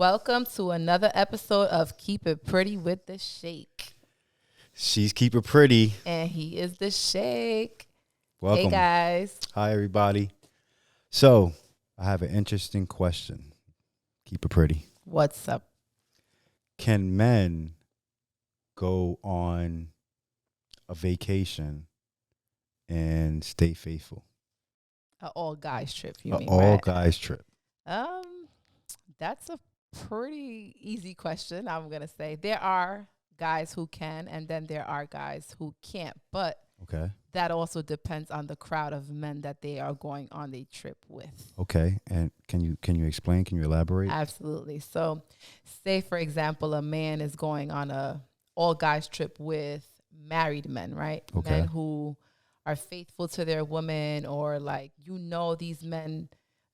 Welcome to another episode of Keep It Pretty with the Shake. She's Keep It Pretty. And he is the Shake. Welcome. Hey, guys. Hi, everybody. So, I have an interesting question. Keep It Pretty. What's up? Can men go on a vacation and stay faithful? An all guys trip, you An mean, all right? guys trip. That's a pretty easy question, I'm going to say. There are guys who can, and then there are guys who can't. But Okay. that also depends on the crowd of men that they are going on the trip with. Okay. And can you explain? Can you elaborate? Absolutely. So, say, for example, a man is going on a all guys trip with married men, right? Okay. Men who are faithful to their woman, or like, these men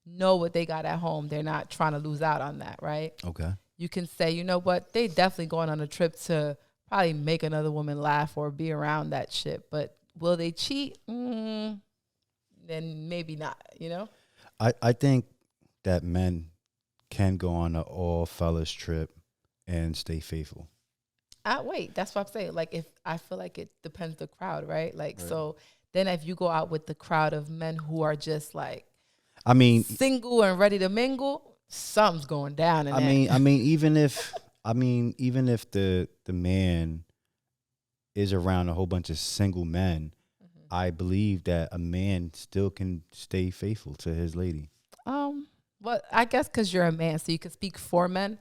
know what they got at home. They're not trying to lose out on that, right? Okay. You can say, you know what, they definitely going on a trip to probably make another woman laugh or be around that shit. But will they cheat? Then maybe not, I think that men can go on an all fellas trip and stay faithful. Wait, that's what I'm saying. Like, if I feel like it depends the crowd, right? Like, Right. So then if you go out with the crowd of men who are just like I mean, single and ready to mingle, something's going down. even if the man is around a whole bunch of single men, I believe that a man still can stay faithful to his lady. Well, I guess because you're a man, so you can speak for men.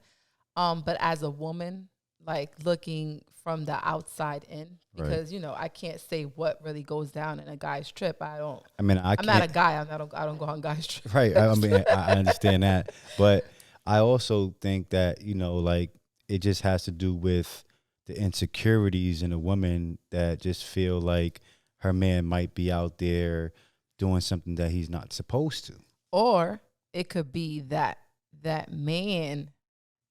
But as a woman, like looking from the outside in, because I can't say what really goes down in a guy's trip. I'm not a guy. I don't go on guys' trips. Right. I understand that, but I also think that like it just has to do with the insecurities in a woman that just feel like her man might be out there doing something that he's not supposed to. Or it could be that that man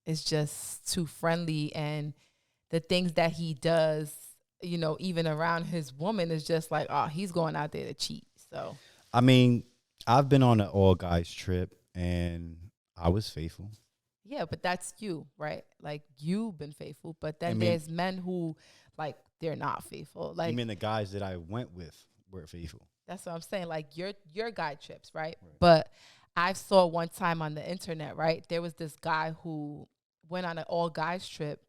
is just too friendly, and the things that he does, even around his woman, is just like, oh, he's going out there to cheat. So, I mean, I've been on an all guys trip and I was faithful. yeah, but that's you, right? Like, you've been faithful, but then there's men who, like, they're not faithful. Like, you mean the guys that I went with were faithful? That's what I'm saying. Like, your guy trips, right? But I saw one time on the internet, right? There was this guy who went on an all guys trip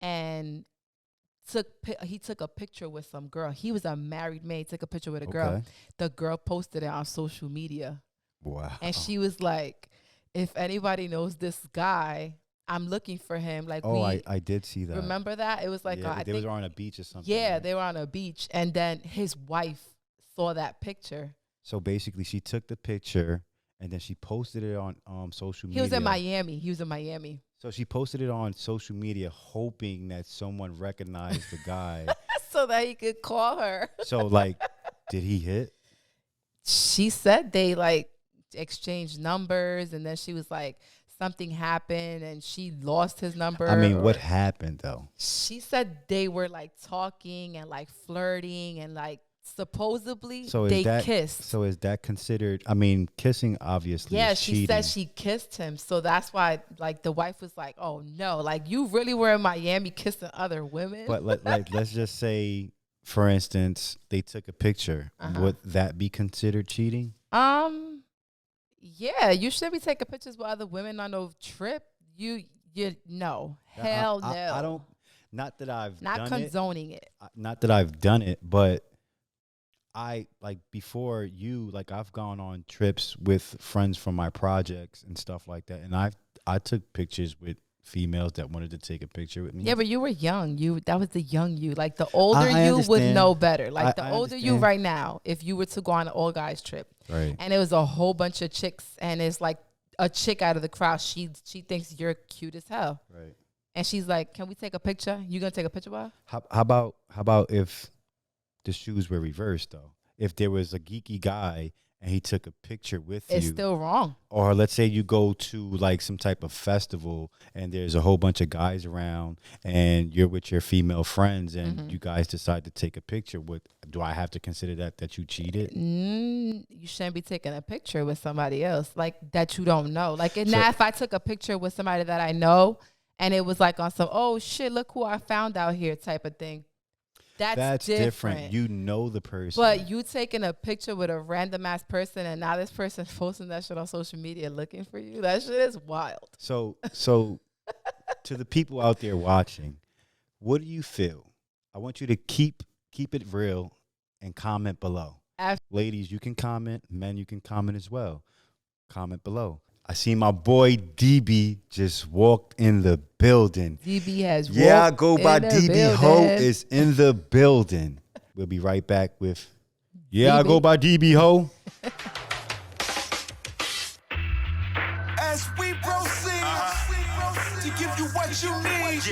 and he took a picture with some girl. He was a married man. He took a picture with a girl. Okay. The girl posted it on social media. Wow. And she was like, if anybody knows this guy, I'm looking for him. Like, I did see that. Remember that? It was like, they were on a beach or something. Yeah, right? they were on a beach. And then his wife saw that picture. So basically, she took the picture and then she posted it on social media. He was in Miami. So she posted it on social media, hoping that someone recognized the guy. So that he could call her. So, like, did he hit? She said they, like, exchanged numbers, and then she was like, something happened, and she lost his number. I mean, what happened, though? She said they were, like, talking and, like, flirting, and, like, supposedly they kissed. So is that considered, I mean, kissing obviously is cheating. She said she kissed him. So that's why, like, the wife was like, oh, no. Like, you really were in Miami kissing other women? But, let's just say, for instance, they took a picture. Would that be considered cheating? Yeah, you should be taking pictures with other women on a trip. No. Hell no. I don't, not that I've done it. Not condoning it. Not that I've done it, but I, like, before you, like, I've gone on trips with friends from my projects and stuff like that, and I took pictures with females that wanted to take a picture with me. Yeah, but you were young. That was the young you. Like, the older you would know better. Like, the older you right now, if you were to go on an all guys trip, right, and it was a whole bunch of chicks, and it's like a chick out of the crowd, she thinks you're cute as hell, right, and she's like, "Can we take a picture? You gonna take a picture with her?" How about if the shoes were reversed, though? If there was a geeky guy and he took a picture with It's you, still wrong. or let's say you go to like some type of festival and there's a whole bunch of guys around and you're with your female friends and you guys decide to take a picture with, do I have to consider that you cheated? You shouldn't be taking a picture with somebody else like that you don't know. Like, now if I took a picture with somebody that I know and it was like on some, oh shit, look who I found out here type of thing. That's different. You know the person. But you taking a picture with a random ass person and now this person's posting that shit on social media looking for you. That shit is wild. So to the people out there watching, what do you feel? I want you to keep it real and comment below. Ladies, you can comment. Men, you can comment as well. Comment below. I see my boy Dibi just walked in the building. Dibi has walked I go by in the Dibi Hoe building. is in the building. We'll be right back with I Dibi. go by Dibi Hoe. As we proceed to give you what you need.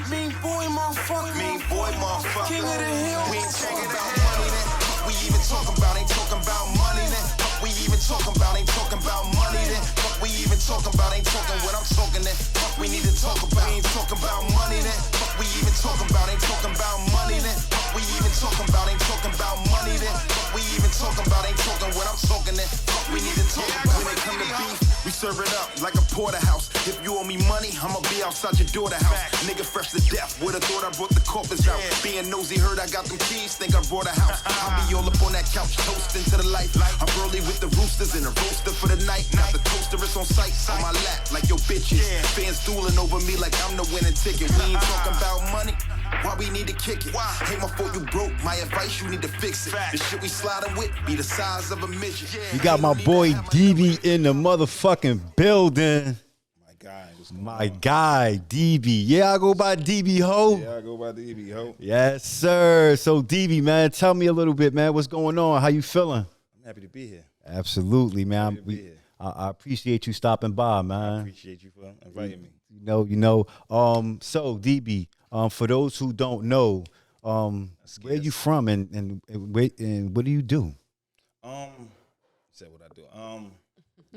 Mean boy, motherfucker. King of the hill. We ain't talking about money then. We even talking about, ain't talking about money then. We even talking about, ain't talking about money then. We even talking about, ain't talking what I'm talking then. We need to talk about, ain't talking about money then. We even talking about, ain't talking about money then. We even talking about, ain't talking about money then. We even talking about, ain't talking what I'm talking then. We need to talk about when it come to beef. We serve it up like a porterhouse. If you owe me money, I'ma be outside your daughter house. Nigga fresh to death, would've thought I brought the corpus out. Being nosy, heard I got them keys, think I brought a house. I'll be all up on that couch, toasting to the light. I'm early with the roosters and a roaster for the night. Not the toaster, it's on sight, on my lap, like your bitches. Fans stooling over me like I'm the winning ticket. We ain't talking about money, why we need to kick it? Hey, my fault you broke, my advice, you need to fix it. The shit we sliding with be the size of a midget. You got my boy Dibi in the motherfucking building. My guy, Dibi. I go by Dibi Hoe. I go by Dibi Hoe. Yes, sir. So, Dibi, man, tell me a little bit, man. What's going on? How you feeling? I'm happy to be here. Absolutely, man. Happy to be here. I appreciate you stopping by, man. I appreciate you for inviting me. You know. So, Dibi, for those who don't know, where you from and what do you do? Said what I do.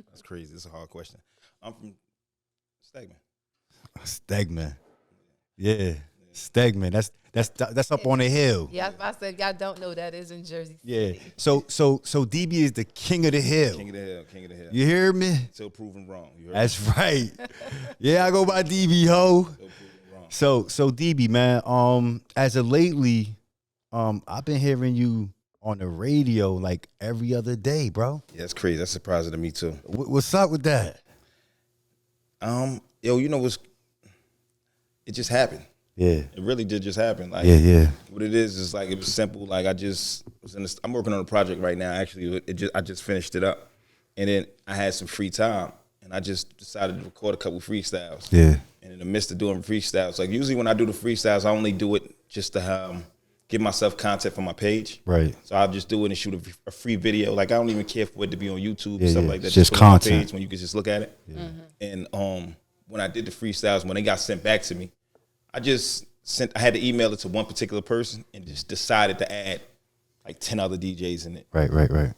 That's crazy. It's a hard question. I'm from Stegman. Yeah. Stegman. That's up on the hill. Yeah, I said y'all don't know that is in Jersey Yeah. City. So Dibi is the king of the hill. King of the hill. You hear me? Still proven wrong. You heard That's right. I go by Dibi Hoe. Still proven wrong. So Dibi, man, as of lately, I've been hearing you on the radio like every other day, bro. Yeah, it's crazy. That's surprising to me too. What's up with that? You know what's? It just happened. Yeah. It really did just happen. Like, Yeah. what it is like it was simple. Like I just was I'm working on a project right now. Actually, I just finished it up, and then I had some free time, and I just decided to record a couple freestyles. Yeah. And in the midst of doing freestyles, like usually when I do the freestyles, I only do it just to give myself content for my page. Right. So I'll just do it and shoot a free video. Like I don't even care for it to be on YouTube and stuff like that. It's just put it on my content. page when you can just look at it. Yeah. And when I did the freestyles, when they got sent back to me, I had to email it to one particular person and just decided to add like 10 other DJs in it. Right.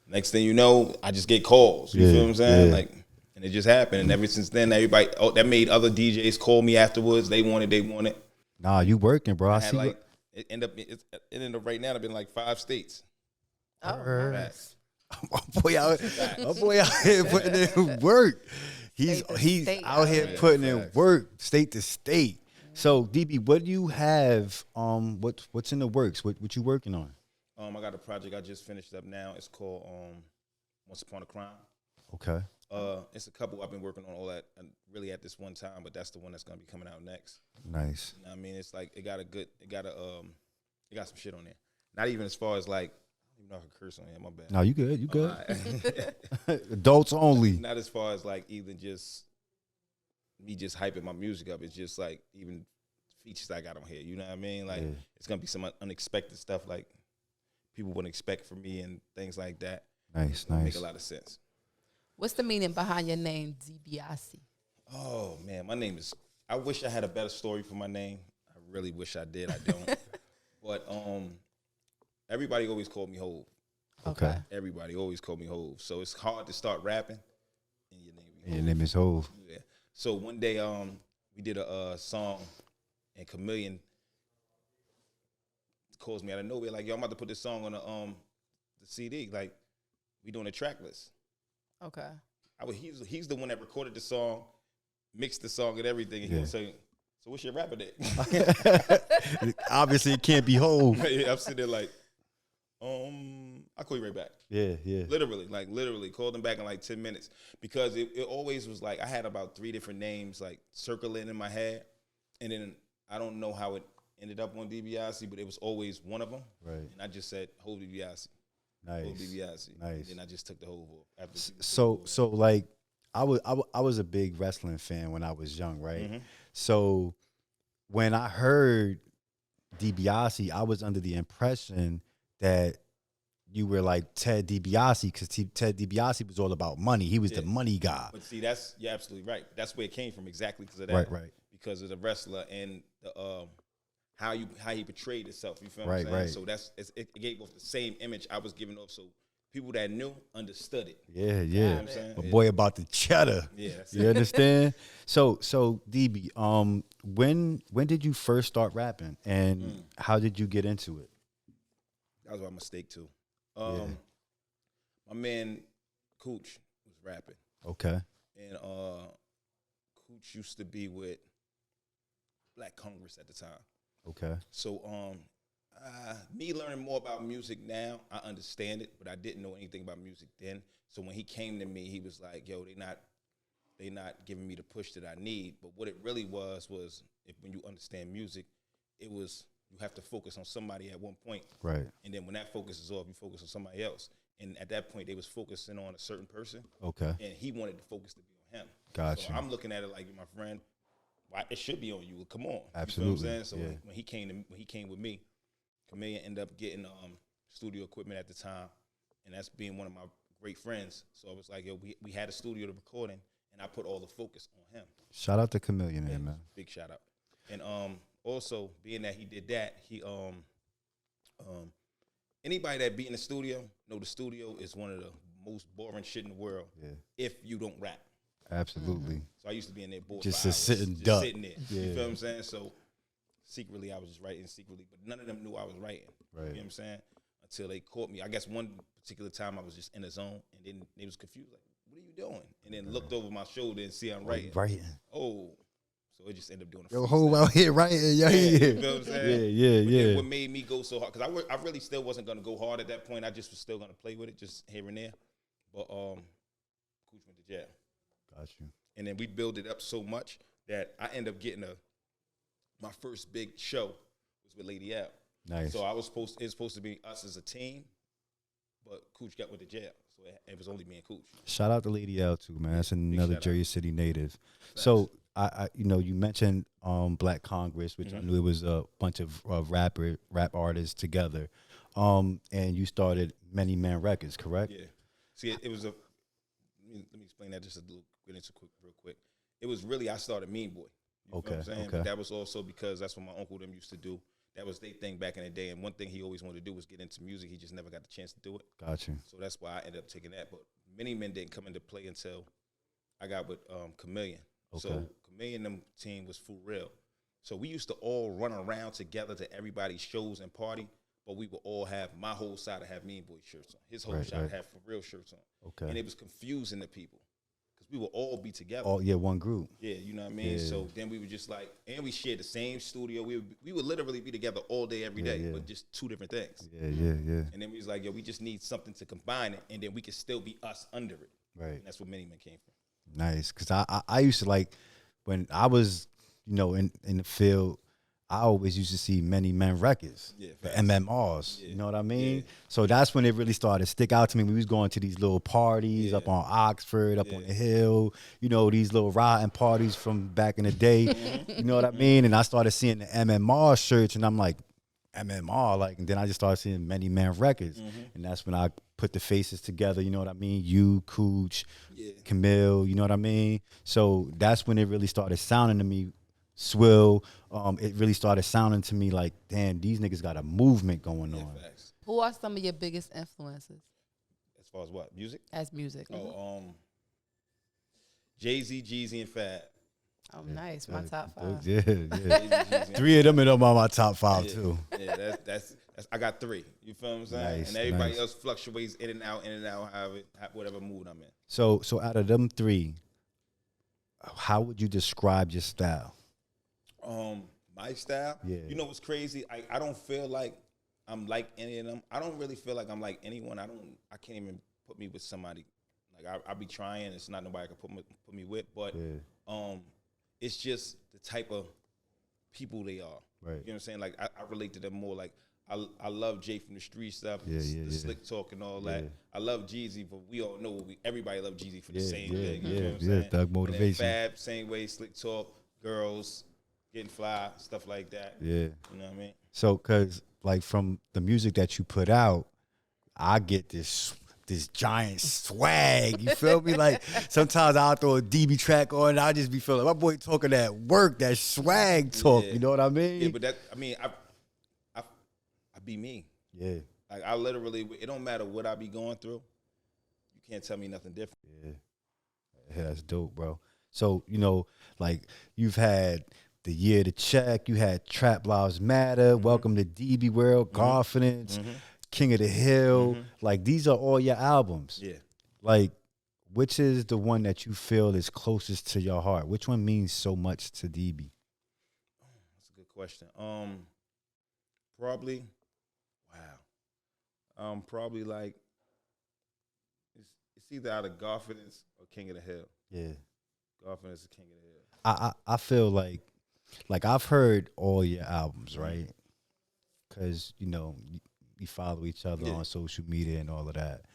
Next thing you know, I just get calls. You feel what I'm saying? Yeah. Like, and it just happened. And ever since then, everybody that made other DJs call me afterwards. They wanted. Nah, you working, bro. I see. It ended up right now. I've been like 5 states. Oh, Facts. my boy out here putting in work. He's state out here putting in work, state to state. So, Dibi, what do you have? What's in the works? What you working on? I got a project I just finished up now. It's called Once Upon a Crime. Okay. It's a couple I've been working on all that really at this one time, but that's the one that's gonna be coming out next. Nice. You know what I mean, it's like it got some shit on there. Not even as far as like, I don't even know if I curse on here. My bad. No, you good. You good. Right. Adults only. Not as far as like even just me just hyping my music up. It's just like even features I got on here. You know what I mean? Like it's gonna be some unexpected stuff like people wouldn't expect from me and things like that. Nice. Make a lot of sense. What's the meaning behind your name, Dibiasi? Oh man, my name is. I wish I had a better story for my name. I really wish I did. I don't. But everybody always called me Hove. Okay. Everybody always called me Hove. So it's hard to start rapping and your name be And your name is Hove. Yeah. So one day, we did a song, and Chameleon calls me out of nowhere, like, yo, I'm about to put this song on the CD. Like, we doing a track list. Okay. He's the one that recorded the song, mixed the song and everything. And he was saying, so what's your rapper name? Obviously, it can't be Hove. Yeah, I'm sitting there like, I'll call you right back. Yeah. Literally called him back in like 10 minutes, because it always was like I had about 3 different names like circling in my head, and then I don't know how it ended up on Dibiasi, but it was always one of them. Right. And I just said Hove Dibiasi. Nice. Hove Dibiasi. Nice. And then I just took the whole off. After So like, I was a big wrestling fan when I was young, right? Mm-hmm. So when I heard Dibiasi, I was under the impression that you were like Ted DiBiase, because Ted DiBiase was all about money. He was the money guy. But see, you're absolutely right. That's where it came from, exactly because of that. Right. Because of the wrestler and the how he portrayed himself. You feel what I'm saying? Right. So it gave off the same image I was giving off. So people that knew understood it. Yeah. You know what I'm saying? A boy about the cheddar. Yeah. That's You understand? So DB, when did you first start rapping, and how did you get into it? That was my mistake too. My man Cooch was rapping. Okay. And Cooch used to be with Black Congress at the time. Okay. So me learning more about music now, I understand it, but I didn't know anything about music then. So when he came to me, he was like, yo, they not giving me the push that I need. But what it really was when you understand music, it was you have to focus on somebody at one point. Right. And then when that focus is off, you focus on somebody else. And at that point, they was focusing on a certain person. Okay. And he wanted the focus to be on him. Gotcha. So I'm looking at it like, my friend, why it should be on you. Come on. Absolutely. You know what I'm saying? So Yeah. when he came with me, Chameleon ended up getting studio equipment at the time, and that's being one of my great friends. So I was like, yo, we had a studio to record in, and I put all the focus on him. Shout out to Chameleon, man. Big shout out. And also being that he did that, he anybody that be in the studio know the studio is one of the most boring shit in the world. Yeah. If you don't rap. Absolutely. So I used to be in there bored just for a hours, sitting just duck. sitting there. Yeah. You feel what I'm saying? So secretly I was just writing secretly, but none of them knew I was writing. Right. You know what I'm saying? Until they caught me. I guess one particular time I was just in the zone, and then they was confused, like, what are you doing? And then looked over my shoulder and see I'm writing. Oh. So it just ended up doing a Yo, Hove out here writing. You know what I'm saying? Yeah. What made me go so hard, because I really still wasn't going to go hard at that point. I just was still going to play with it, just here and there. But Cooch went to jail. Got you. And then we built it up so much that I ended up getting my first big show was with Lady L. Nice. So it's supposed to be us as a team, but Cooch got with the jail. So it was only me and Cooch. Shout out to Lady L too, man. That's another Jersey City native. Facts. So I you mentioned Black Congress, which I knew it was a bunch of rap artists together. And you started Many Men Records, correct? Yeah. See, it was let me explain that just a little, real quick. It was really, I started Mean Boy. You know what I'm saying? Okay. But that was also because that's what my uncle them used to do. That was their thing back in the day. And one thing he always wanted to do was get into music. He just never got the chance to do it. Got you. So that's why I ended up taking that. But Many Men didn't come into play until I got with Chameleon. Okay. So Chameleon them team was for real. So we used to all run around together to everybody's shows and party. But we would all have, my whole side would have Mean Boy shirts on. His whole side would have For Real shirts on. Okay. And it was confusing to people because we would all be together. Oh, yeah, one group. Yeah, you know what I mean? Yeah. So then we were just like, and we shared the same studio. We would literally be together all day, every day, but just two different things. Yeah. And then we was like, yo, we just need something to combine it, and then we could still be us under it. Right. And that's where Many Men came from. Nice. Because I used to, like, when I was, in the field, I always used to see Many Men Records, the MMRs, you know what I mean? Yeah. So that's when it really started to stick out to me. We was going to these little parties up on Oxford, up on the hill, these little riding parties from back in the day, you know what I mean? And I started seeing the MMR shirts, and I'm like, MMR, and then I just started seeing Many Men Records. And that's when I put the faces together, you know what I mean? You, Cooch, Camille, you know what I mean? So that's when it really started sounding to me Swill, it really started sounding to me like, damn, these niggas got a movement going on. Facts. Who are some of your biggest influences As far as what? Music? as music? Jay-Z, Jeezy, and Fab. Oh, nice. My top 5. Yeah, Jay-Z, Jeezy, and 3 of them are my top 5 Yeah. too. Yeah, that's I got 3. You feel what I'm saying? Nice, and everybody nice. else fluctuates in and out, whatever mood I'm in. So out of them 3, how would you describe your style? My style. Yeah. You know what's crazy? I don't feel like I'm like any of them. I don't really feel like I'm like anyone. I can't even put me with somebody. Like I be trying. It's not nobody can put me with. But it's just the type of people they are. Right. You know what I'm saying? Like I relate to them more. Like I love Jay from the street stuff, Yeah, the slick talk and all that. I love Jeezy, but we all know everybody love Jeezy for the same thing. You know what I'm saying? Thug motivation. And then Fab, same way, slick talk, girls, getting fly, stuff like that. Yeah. You know what I mean? So, cause like from the music that you put out, I get this giant swag. You feel me? Like sometimes I'll throw a DB track on and I'll just be feeling my boy talking that work, that swag talk. Yeah. You know what I mean? Yeah, but I be me. Yeah. Like I literally, it don't matter what I be going through. You can't tell me nothing different. Yeah, that's dope, bro. So, like you've had the Year to Check, you had Trap Lives Matter, Welcome to DB World, Confidence, King of the Hill. Like these are all your albums. Yeah. Like, which is the one that you feel is closest to your heart? Which one means so much to DB? That's a good question. Probably, probably like it's either out of Confidence or King of the Hill. Yeah. Confidence or King of the Hill. I feel like I've heard all your albums, right? Because, we follow each other on social media and all of that.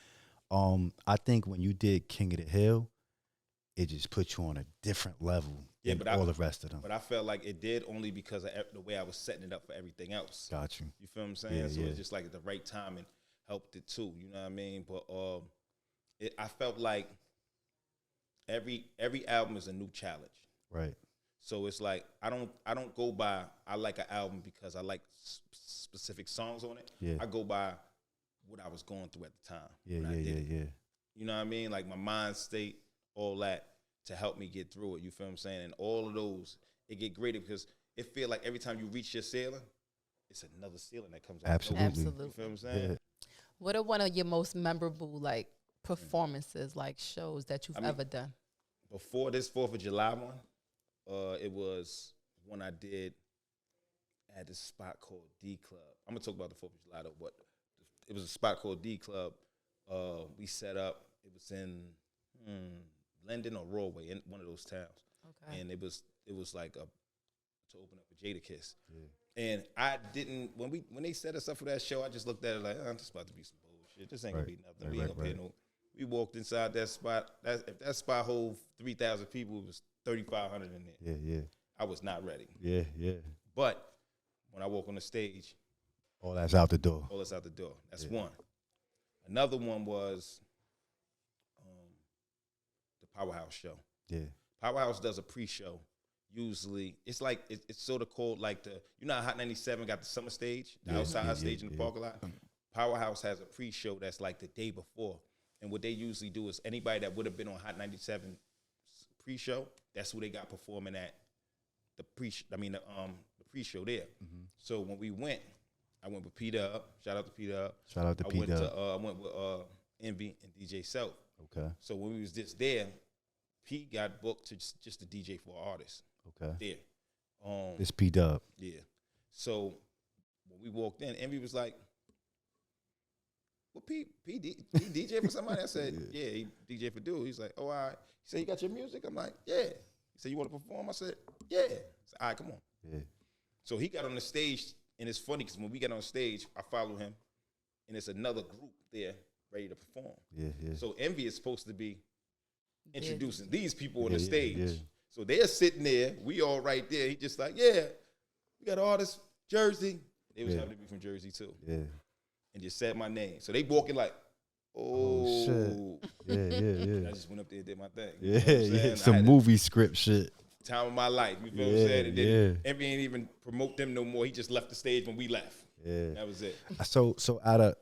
I think when you did King of the Hill, it just put you on a different level than all the rest of them. But I felt like it did only because of the way I was setting it up for everything else. Got you. You feel what I'm saying? Yeah, so yeah. it's just like at the right time and helped it too. You know what I mean? But I felt like every album is a new challenge. Right. So it's like I don't go by I like an album because I like specific songs on it. Yeah. I go by what I was going through at the time. Yeah. You know what I mean? Like my mind state, all that to help me get through it. You feel what I'm saying? And all of those, it get greater because it feel like every time you reach your ceiling, it's another ceiling that comes out. Absolutely. You feel what I'm saying? Yeah. What are one of your most memorable performances, shows that you've ever done? Before this 4th of July one, it was one I did at this spot called D Club. I'm gonna talk about the 4th of July though, but it was a spot called D Club. We set up. It was in Linden or Rawway, in one of those towns. Okay. And it was like to open up a Jada Kiss. Yeah. And I didn't when they set us up for that show, I just looked at it like, this is about to be some bullshit. This ain't gonna be nothing. We ain't gonna pay no. We walked inside that spot. If that spot hold 3,000 people, it was 3,500 in there. Yeah. I was not ready. Yeah. But when I walk on the stage, all that's out the door. All that's out the door. That's one. Another one was the Powerhouse show. Yeah. Powerhouse does a pre-show. Usually, it's like it's sort of called like how Hot 97 got the summer stage, the outside stage in the parking lot. Powerhouse has a pre-show that's like the day before. And what they usually do is anybody that would have been on Hot 97 pre-show, that's who they got performing at the pre-show there. Mm-hmm. So when we went, I went with P-Dub. Shout out to P-Dub. Shout out to P-Dub. I went with Envy and DJ Self. Okay. So when we was just there, P got booked to just the DJ for artists. Okay. There. This P-Dub. Yeah. So when we walked in, Envy was like, well, P DJ for somebody? I said, yeah, he DJ for dude. He's like, oh, all right. He said, you got your music? I'm like, yeah. He said, you want to perform? I said, yeah. I said, all right, come on. Yeah. So he got on the stage, and it's funny because when we get on stage, I follow him, and it's another group there ready to perform. Yeah. So Envy is supposed to be introducing these people on the stage. Yeah. So they're sitting there. We all right there. He just like, yeah, we got artists, Jersey. They was having to be from Jersey, too. Yeah. And just said my name. So they walking like, oh shit. Yeah. I just went up there and did my thing. Yeah, you know some movie script shit. time of my life. You feel what I'm saying? And then Envy ain't even promote them no more. He just left the stage when we left. Yeah, that was it. So out of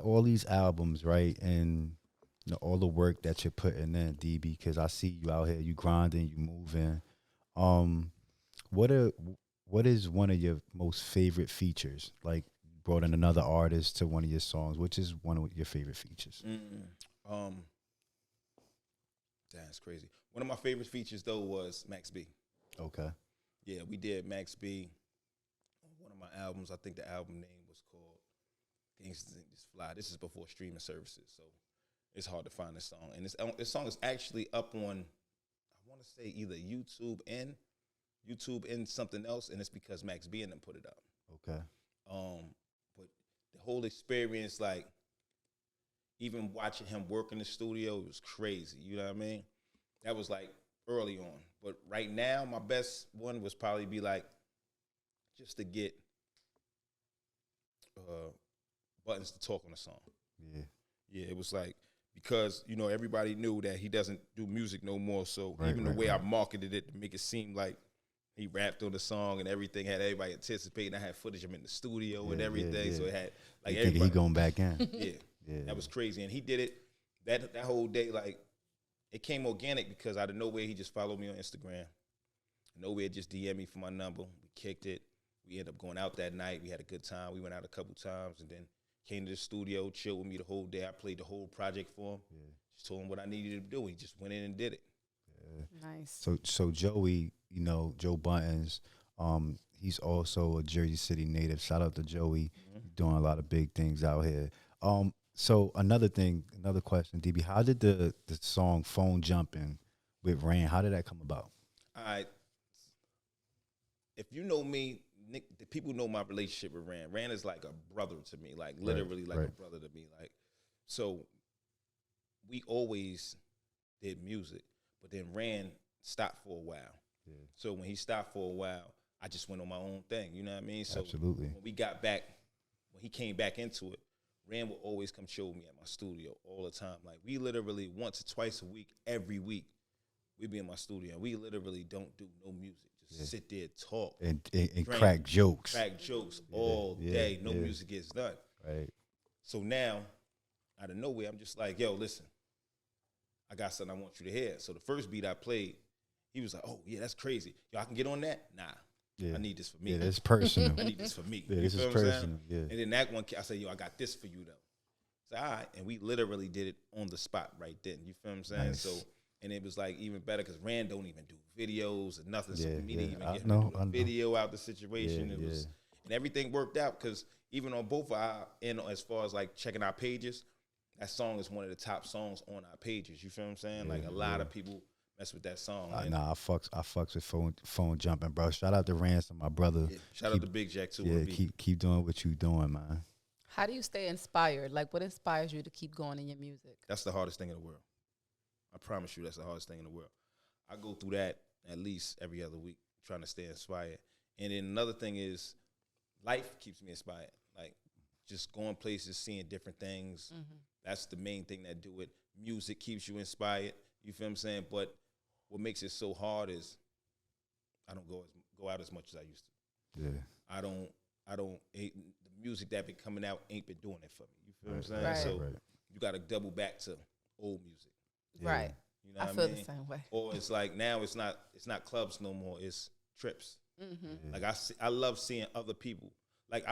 all these albums, right, and you know, all the work that you're putting in, DB, because I see you out here, you grinding, you moving. What is one of your most favorite features? Like, brought in another artist to one of your songs. Which is one of your favorite features? That's crazy. One of my favorite features though was Max B. Okay. Yeah, we did Max B on one of my albums. I think the album name was called Gangsters Just Fly. This is before streaming services, so it's hard to find this song. And this song is actually up on, I want to say either YouTube and something else, and it's because Max B and them put it up. Okay. But the whole experience, like, even watching him work in the studio, it was crazy. You know what I mean? That was like early on. But right now, my best one was probably be like, just to get Buttons to talk on the song. Yeah. Yeah, it was like, because, you know, everybody knew that he doesn't do music no more. So even the way I marketed it to make it seem like he rapped on the song and everything, had everybody anticipating. I had footage of him in the studio and everything. So it had like everybody. He going back in. Yeah, that was crazy. And he did it that whole day. Like, it came organic because out of nowhere, he just followed me on Instagram. Nowhere, just DM me for my number. We kicked it. We ended up going out that night. We had a good time. We went out a couple times and then came to the studio, chilled with me the whole day. I played the whole project for him. Just told him what I needed to do. He just went in and did it. Nice. So Joey, you know, Joe Buttons, he's also a Jersey City native. Shout out to Joey, doing a lot of big things out here. So another question, DB, how did the song Phone Jumping with Ran, how did that come about? All right. If you know me, Nick, the people know my relationship with Ran. Ran is like a brother to me, like literally like a brother to me. Like, so we always did music, but then Ran stopped for a while. Yeah. So when he stopped for a while, I just went on my own thing. You know what I mean? So when we got back, when he came back into it, Ran would always come chill with me at my studio all the time. Like, we literally once or twice a week, every week, we be in my studio. We literally don't do no music. Just sit there, talk. And crack jokes. Crack jokes all day. No music gets done. Right. So now, out of nowhere, I'm just like, yo, listen, I got something I want you to hear. So the first beat I played, he was like, oh, yeah, that's crazy. Yo, I can get on that? Nah. Yeah. I need this for me. Yeah, that's personal. I need this for me. Yeah, this is personal. Yeah. And then that one, I said, yo, I got this for you, though. So, all right. And we literally did it on the spot right then. You feel what I'm saying? Nice. So, and it was like even better because Rand don't even do videos or nothing. So for me to even get a video out the situation, it was, and everything worked out because even on both our end, as far as like checking our pages, that song is one of the top songs on our pages. You feel what I'm saying? Yeah, like a lot of people mess with that song. Nah, I fucks with phone jumping, bro. Shout out to Ransom, my brother. Yeah. Shout out to Big Jack too. Yeah, keep doing what you doing, man. How do you stay inspired? Like, what inspires you to keep going in your music? That's the hardest thing in the world. I promise you, that's the hardest thing in the world. I go through that at least every other week, trying to stay inspired. And then another thing is, life keeps me inspired. Like, just going places, seeing different things. That's the main thing that do it. Music keeps you inspired. You feel what I'm saying? But what makes it so hard is I don't go out as much as I used to. Yeah. I don't. The music that been coming out ain't been doing it for me. You feel what I'm saying? Right. So you got to double back to old music. Yeah. Right. You know I what feel I mean? the same way. Or it's like now it's not clubs no more. It's trips. Like I love seeing other people. Like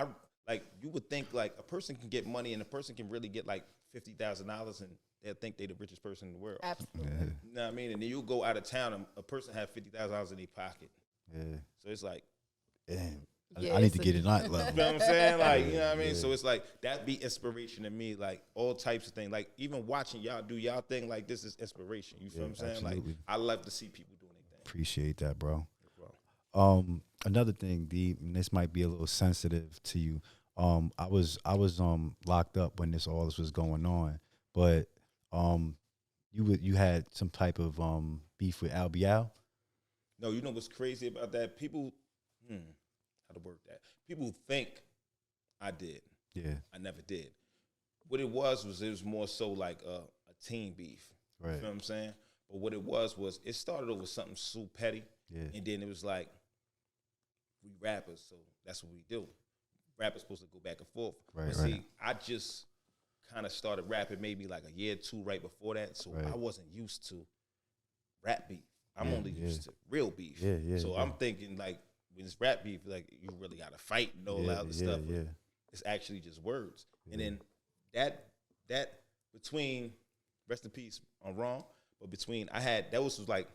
you would think like a person can get money and a person can really get like $50,000 and they'll think they the richest person in the world. Absolutely. Yeah. You know what I mean? And then you go out of town and a person have $50,000 in their pocket. Yeah. So it's like, damn. I need to get it on that level. You know what I'm saying? Like, you know what I mean? So it's like, that be inspiration to me, like all types of things. Like even watching y'all do y'all thing, like this is inspiration. You feel what I'm saying? Absolutely. Like I love to see people doing anything. Appreciate that, bro. Another thing, D, and this might be a little sensitive to you. I was locked up when all this was going on, but you had some type of beef with Al Bial? No, you know what's crazy about that? People how to work that. People think I did. Yeah. I never did. What it was more so like a team beef. Right. You feel what I'm saying? But what it was it started over something so petty. Yeah. And then it was like, we rappers, so that's what we do. Rappers supposed to go back and forth. Right, but right. see, I just kind of started rapping maybe like a year or two right before that, so Right. I wasn't used to rap beef. I'm Yeah, only yeah. used to real beef. Yeah, yeah, so yeah. I'm thinking like when it's rap beef, like you really got to fight and all that other stuff. Yeah. It's actually just words. And Yeah. then that between, rest in peace, I'm wrong, but between that was like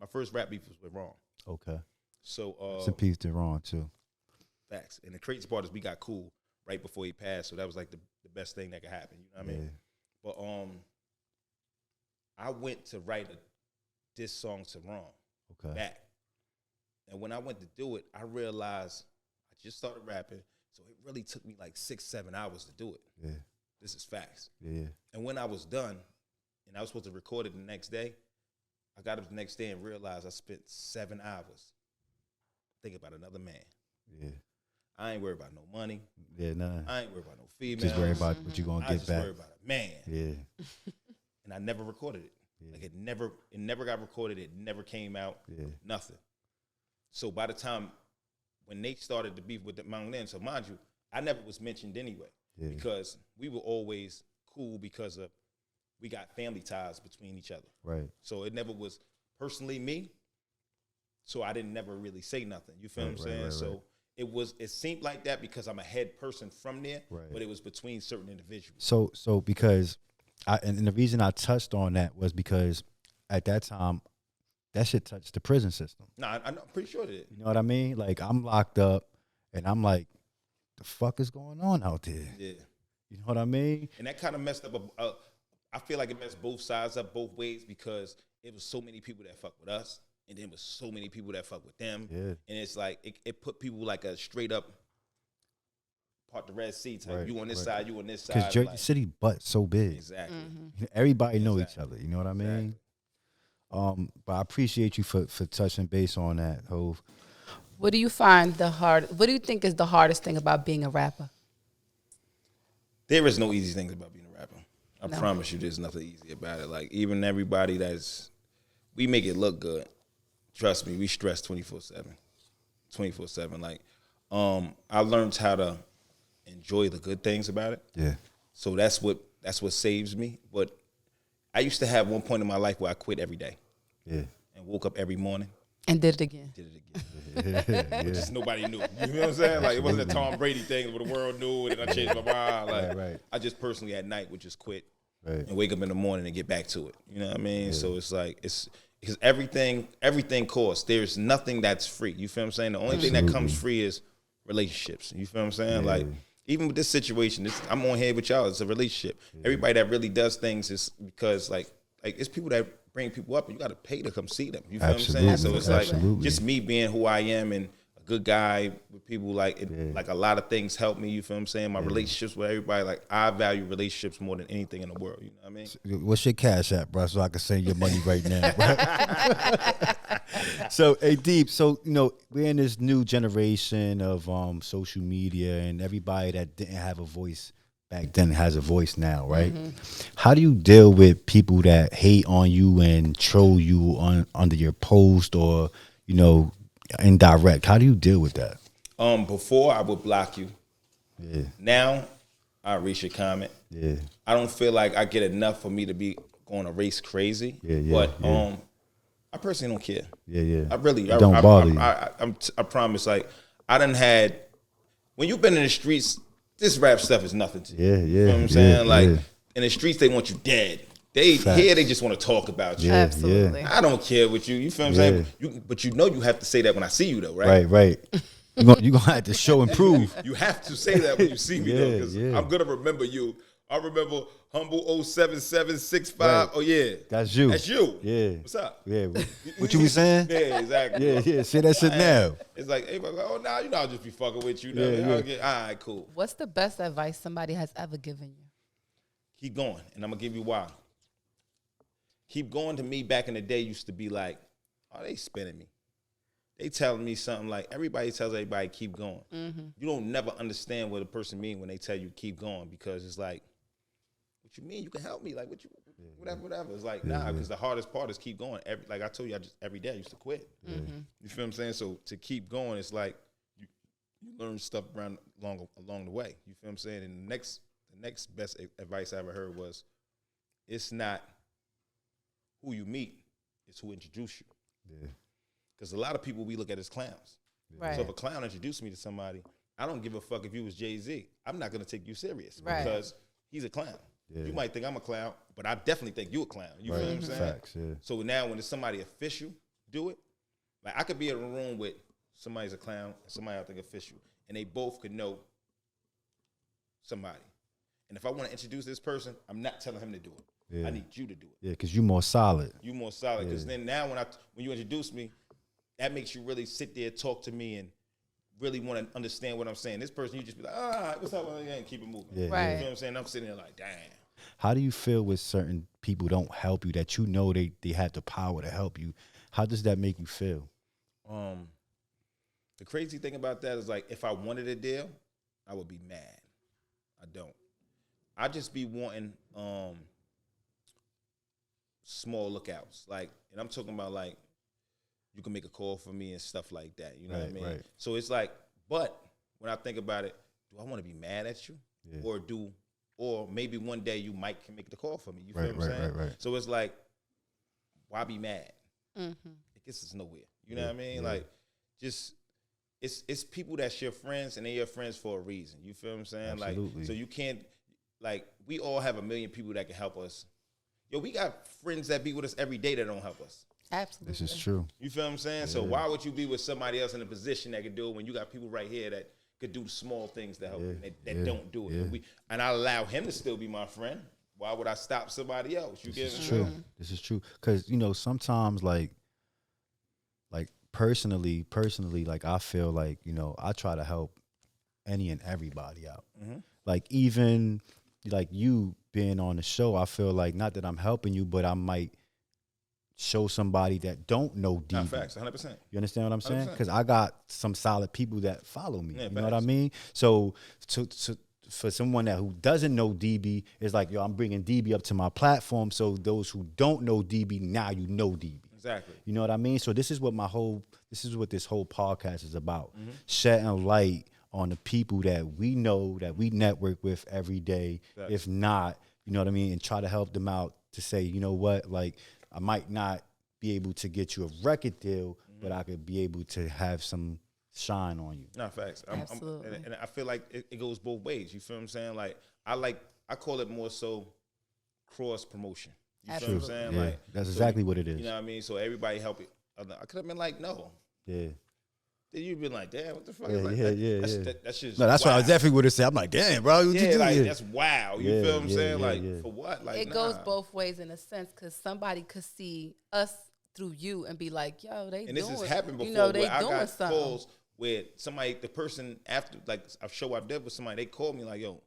my first rap beef was with Wrong. Okay. So Rest in peace to Ron too. facts. And the crazy part is we got cool right before he passed, so that was like the best thing that could happen. You know what I mean? But I went to write this song to Wrong Okay. back, and when I went to do it, I realized I just started rapping, so it really took me like 6-7 hours to do it. Yeah. This is facts. Yeah. And when I was done, and I was supposed to record it the next day, I got up the next day and realized I spent 7 hours thinking about another man. Yeah. I ain't worried about no money. Yeah. Nah. I ain't worried about no females. Just worry about what you gonna I get just back. worry about a man. Yeah. And I never recorded it. Yeah. Like it never got recorded. It never came out. Yeah. Nothing. So by the time when Nate started the beef with the Mount Lynn, so mind you, I never was mentioned anyway. Yeah. Because we were always cool because of we got family ties between each other. Right. So it never was personally me. So I didn't never really say nothing. You feel Right, what I'm saying? right, So it seemed like that because I'm a head person from there, Right. but it was between certain individuals. So because and the reason I touched on that was because at that time that shit touched the prison system. No, I'm pretty sure it did. You know what I mean? Like I'm locked up and I'm like, the fuck is going on out there? Yeah. You know what I mean? And that kind of messed up. I feel like it messed both sides up both ways because it was so many people that fuck with us, and then it was so many people that fuck with them. Yeah. And it's like it put people like a straight up part the Red Sea type. Right, You on this right. side, you on this side. Because Jersey like, City butt so big. exactly. Everybody know each Exactly. other. You know what I mean? Exactly. But I appreciate you for touching base on that, Hove. What do you find what do you think is the hardest thing about being a rapper? There is no easy things about being a rapper. I No. promise you, there's nothing easy about it. Like even everybody we make it look good. Trust me, we stress 24/7, 24/7. Like, I learned how to enjoy the good things about it. Yeah. So that's what saves me. But I used to have one point in my life where I quit every day Yeah. and woke up every morning, And did it again. did it again. But just nobody knew. You know what I'm saying? Like it wasn't a Tom Brady thing where the world knew and then I changed my mind. Like Right. I just personally at night would just quit Right. and wake up in the morning and get back to it. You know what I mean? So it's like it's because everything costs. There's nothing that's free. You feel what I'm saying? The only thing that comes free is relationships. You feel what I'm saying? Like even with this situation, I'm on here with y'all. It's a relationship. Everybody that really does things is because like it's people that bring people up and you got to pay to come see them. You feel what I'm saying? So it's like just me being who I am and a good guy with people like a lot of things help me. You feel what I'm saying? My relationships with everybody, like I value relationships more than anything in the world. You know what I mean? What's your cash app, bro? So I can send your money right now, bro. So, hey, Deep. So, we're in this new generation of social media, and everybody that didn't have a voice back then has a voice now, right? How do you deal with people that hate on you and troll you under your post or, indirect? How do you deal with that? Before I would block you. Yeah. Now I reach your comment. Yeah. I don't feel like I get enough for me to be going to race crazy. Yeah. But I personally don't care. Yeah. I really Don't bother you. I promise. Like I done had when you've been in the streets. This rap stuff is nothing to you. Yeah. You know what I'm saying? Like in the streets, they want you dead. Here they just want to talk about you. Absolutely. I don't care with you. You feel what I'm saying? But you have to say that when I see you though, right? Right. You're gonna have to show and prove. You have to say that when you see me though, because Yeah. I'm gonna remember you. I remember Humble 07765. Right. Oh yeah, That's you. That's you. Yeah. What's up? Yeah. What you was saying? Yeah, exactly. Yeah. Say that shit now. It's like, hey, oh, nah, I'll just be fucking with you. All right, cool. What's the best advice somebody has ever given you? Keep going, and I'm gonna give you why. Keep going to me back in the day used to be like, oh, they spinning me. They telling me something like, everybody tells everybody keep going. You don't never understand what a person mean when they tell you keep going because it's like, what you mean? You can help me. Like, what you, whatever. It's like, nah, because the hardest part is keep going. Like I told you, every day I used to quit. You feel what I'm saying? So to keep going, it's like you learn stuff along the way. You feel what I'm saying? And the next best advice I ever heard was, it's not who you meet, it's who introduced you. Yeah. Because a lot of people we look at as clowns. Right. So if a clown introduced me to somebody, I don't give a fuck if you was Jay-Z. I'm not going to take you serious because he's a clown. Yeah. You might think I'm a clown, but I definitely think you a clown. You feel what I'm saying? Facts, yeah. So now when it's somebody official do it, like I could be in a room with somebody's a clown and somebody I think official, and they both could know somebody. And if I want to introduce this person, I'm not telling him to do it. Yeah. I need you to do it. Yeah, because you more solid. You more solid. Because then now when you introduce me, that makes you really sit there, talk to me, and really want to understand what I'm saying. This person, you just be like, what's up? And keep it moving. Yeah, right. You know what I'm saying? I'm sitting there like, damn. How do you feel with certain people don't help you that you know they had the power to help you? How does that make you feel? The crazy thing about that is like, if I wanted a deal, I would be mad. I don't. I just be wanting small lookouts. Like, and I'm talking about like, you can make a call for me and stuff like that. You know what I mean? Right. So it's like, but when I think about it, do I want to be mad at you? Yeah. Or maybe one day you might can make the call for me. You feel what I'm saying? Right. So it's like, why be mad? It gets us nowhere. You know what I mean? Yeah. Like, just, it's people that's your friends and they're your friends for a reason. You feel what I'm saying? Absolutely. Like, so you can't, like, we all have a million people that can help us. Yo, we got friends that be with us every day that don't help us. Absolutely. This is true. You feel what I'm saying? Yeah. So why would you be with somebody else in a position that could do it when you got people right here that could do small things to help you that don't do it? Yeah. And I allow him to still be my friend. Why would I stop somebody else? You This is true. This is true. Because, you know, sometimes like personally, like I feel like, you know, I try to help any and everybody out. Like even like you being on the show, I feel like not that I'm helping you, but I might show somebody that don't know Dibi. Facts, 100%. You understand what I'm saying? Because I got some solid people that follow me. You know what I mean? So for someone who doesn't know Dibi, it's like, yo, I'm bringing Dibi up to my platform. So those who don't know Dibi, now you know Dibi. Exactly. You know what I mean? So this is what this whole podcast is about. Shedding light on the people that we know, that we network with every day. Exactly. If not, you know what I mean? And try to help them out to say, you know what, like, I might not be able to get you a record deal, but I could be able to have some shine on you. No, facts. Absolutely. And I feel like it goes both ways. You feel what I'm saying? Like, I call it more so cross promotion. You feel what I'm saying? Yeah, like, that's exactly what it is. You know what I mean? So everybody help it. I could have been like, no. Yeah. Then you'd been like, damn, what the fuck? That's just no, that's what I was definitely would have said. I'm like, damn, bro. That's wow. You feel what I'm saying? Like, for what? Like, it goes both ways in a sense, because somebody could see us through you and be like, yo, they doing. And this has happened before. You know, they where I got something. Calls where the person after, like, a show I did with somebody, they called me like, yo,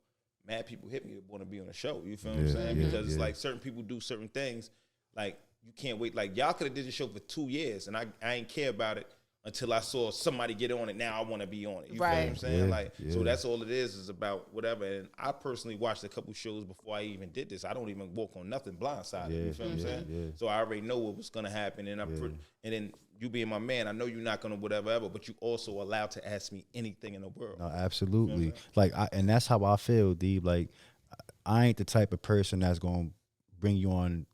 mad people hit me, want to be on the show. You feel what I'm saying? Because it's like certain people do certain things. Like, you can't wait. Like, y'all could have did the show for 2 years, and I ain't care about it until I saw somebody get on it. Now I want to be on it. You feel what I'm saying? So that's all it is about whatever. And I personally watched a couple shows before I even did this. I don't even walk on nothing blindsided. You feel what I'm saying? Yeah. So I already know what was going to happen. And and then you being my man, I know you're not going to whatever, but you also allowed to ask me anything in the world. No, absolutely. You know like, and that's how I feel, Dib. Like, I ain't the type of person that's going to bring you on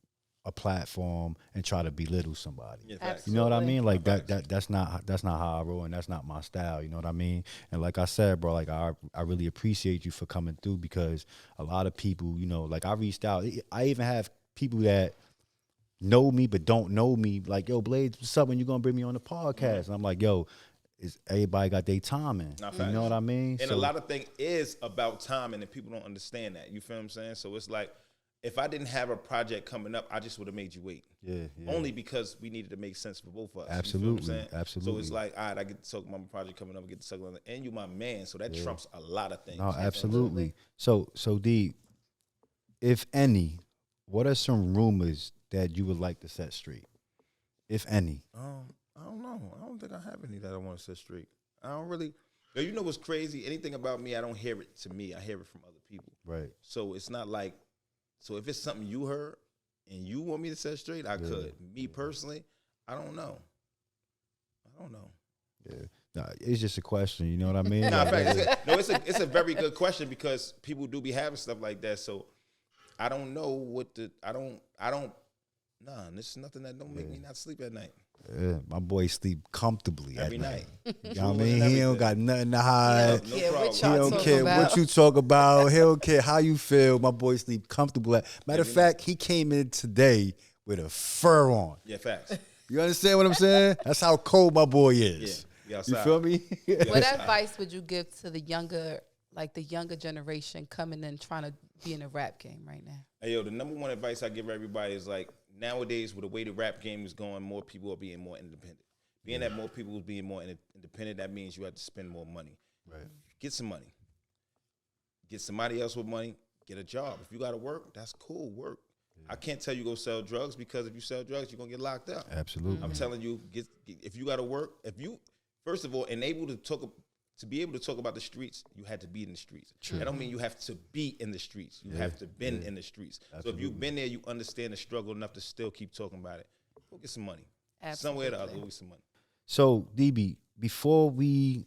a platform and try to belittle somebody. You know what I mean? Like that's not how I roll, and that's not my style. You know what I mean? And like I said, bro, like I really appreciate you for coming through, because a lot of people, you know, like I reached out. I even have people that know me but don't know me. Like, yo, Blades, what's up? When you gonna bring me on the podcast? And I'm like, yo, everybody got their timing. You know what I mean? And a lot of things is about timing, and people don't understand that. You feel what I'm saying? So it's like, if I didn't have a project coming up, I just would have made you wait. Yeah. Only because we needed to make sense for both of us. Absolutely. Absolutely. So it's like, all right, I get to talk about my project coming up, I get to talk about it, and you my man, so that trumps a lot of things. No, absolutely. So D, if any, what are some rumors that you would like to set straight? If any. I don't know. I don't think I have any that I want to set straight. I don't really. You know what's crazy? Anything about me, I don't hear it to me. I hear it from other people. Right. So it's not like So if it's something you heard and you want me to set straight, I could. Me personally, I don't know. Yeah. Nah, it's just a question, you know what I mean? Nah, it's a very good question because people do be having stuff like that. So I don't know what this is nothing that don't make me not sleep at night. Yeah, my boy sleep comfortably Every at night. night. You know what I mean? He don't got nothing to hide. No He problem. don't care what you talk about. He don't care how you feel. My boy sleep comfortable. Matter of fact, he came in today with a fur on. Yeah, facts. You understand what I'm saying? That's how cold my boy is. Yeah, you feel me? What advice would you give to the younger generation coming in trying to be in the rap game right now? Hey, yo, the number one advice I give everybody is like, nowadays with the way the rap game is going, more people are being more independent. Being that more people are being more independent, that means you have to spend more money. Right. Get some money. Get somebody else with money. Get a job. If you got to work, that's cool. Work. I can't tell you go sell drugs because if you sell drugs, you're going to get locked up. Absolutely. I'm telling you, if you got to work, first of all, to be able to talk about the streets, you had to be in the streets. True. That don't mean you have to be in the streets. You have to been in the streets. Absolutely. So if you've been there, you understand the struggle enough to still keep talking about it. Go get some money. Absolutely. Somewhere or the other, go get some money. So, Dibi, before we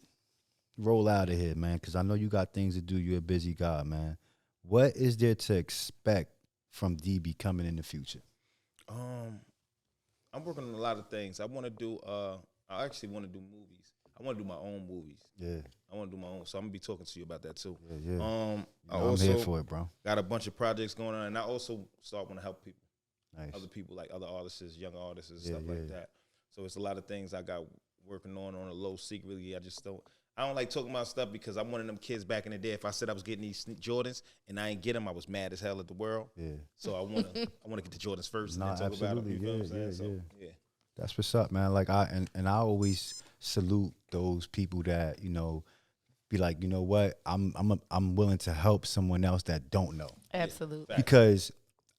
roll out of here, man, because I know you got things to do. You're a busy guy, man. What is there to expect from Dibi coming in the future? I'm working on a lot of things. I actually want to do movies. I want to do my own movies. Yeah. I want to do my own. So I'm going to be talking to you about that too. Yeah. I'm here for it, bro. Got a bunch of projects going on. And I also want to help people. Nice. Other people, like other artists, young artists and stuff like that. So it's a lot of things I got working on a low secretly. I don't like talking about stuff because I'm one of them kids back in the day. If I said I was getting these Jordans and I ain't get them, I was mad as hell at the world. Yeah. So I want to get the Jordans first and then talk about them. You feel what I'm saying? So, yeah. That's what's up, man. Like I always salute those people that, you know, be like, you know what, I'm willing to help someone else that don't know. Absolutely. Because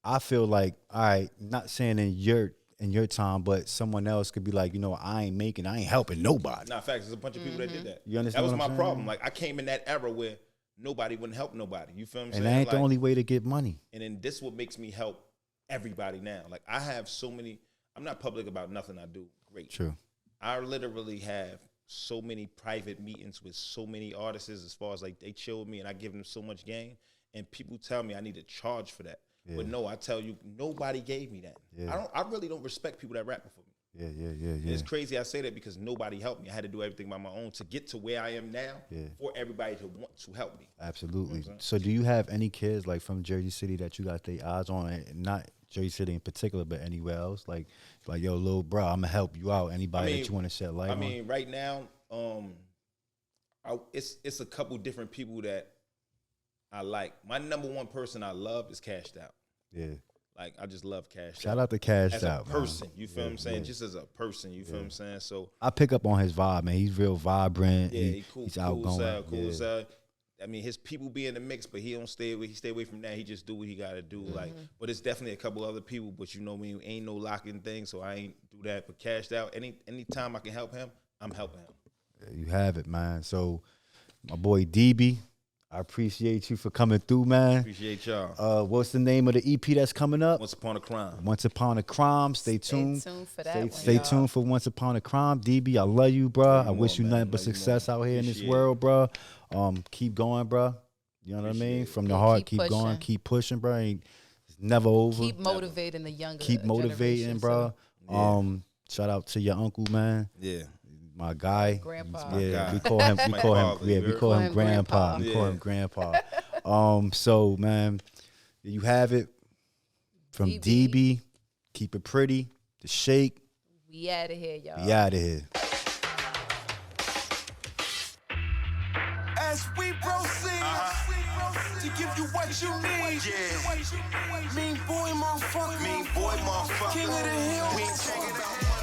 I feel like, all right, not saying in your time, but someone else could be like, you know, I ain't helping nobody. Nah, facts. There's a bunch of people that did that. You understand? That was what my I'm problem. Like I came in that era where nobody wouldn't help nobody. You feel what I'm saying? And that ain't the only way to get money. And then this is what makes me help everybody now. Like I have so many. I'm not public about nothing I do. Great. True. I literally have so many private meetings with so many artists as far as like they chill with me and I give them so much game and people tell me I need to charge for that. Yeah. But no, I tell you, nobody gave me that. Yeah. I really don't respect people that rap before me. Yeah. It's crazy I say that because nobody helped me. I had to do everything by my own to get to where I am now for everybody to want to help me. Absolutely. You know so do you have any kids like from Jersey City that you got their eyes on, and not Jersey City in particular, but anywhere else? Like yo, little bro, I'm going to help you out. Anybody that you want to shed light on? I mean, right now, it's a couple different people that I like. My number one person I love is Cashed Out. Yeah. Like, I just love Cashed Out. Shout out to Cashed Out. As a person, you feel what I'm saying? Yeah. Just as a person, you feel what I'm saying? So I pick up on his vibe, man. He's real vibrant. Yeah, he's cool. He's outgoing. Cool. I mean, his people be in the mix, but he stay away from that. He just do what he got to do. Like, but it's definitely a couple other people, but you know me, ain't no locking thing, so I ain't do that. But Cashed Out, anytime I can help him, I'm helping him. Yeah, you have it, man. So, my boy Dibi, I appreciate you for coming through, man. Appreciate y'all. What's the name of the EP that's coming up? Once Upon a Crime. Once Upon a Crime. Stay tuned. Stay tuned for that. Stay tuned for Once Upon a Crime. Dibi, I love you, bro. I wish you nothing but success out here in this world, bro. Keep going, bro. You know what I mean? From the heart, keep going, keep pushing, bro. It's never over. Keep motivating the younger. Keep motivating, bro. So. Shout out to your uncle, man. Yeah. My guy. Grandpa. Yeah, we call him grandpa. We call him grandpa. So man, you have it from Dibi, Keep It Pretty, The Shake. We out of here, y'all. We out of here. As we proceed to give you what you need. Yeah. Mean boy, motherfucker. King of the hill. We ain't checking out.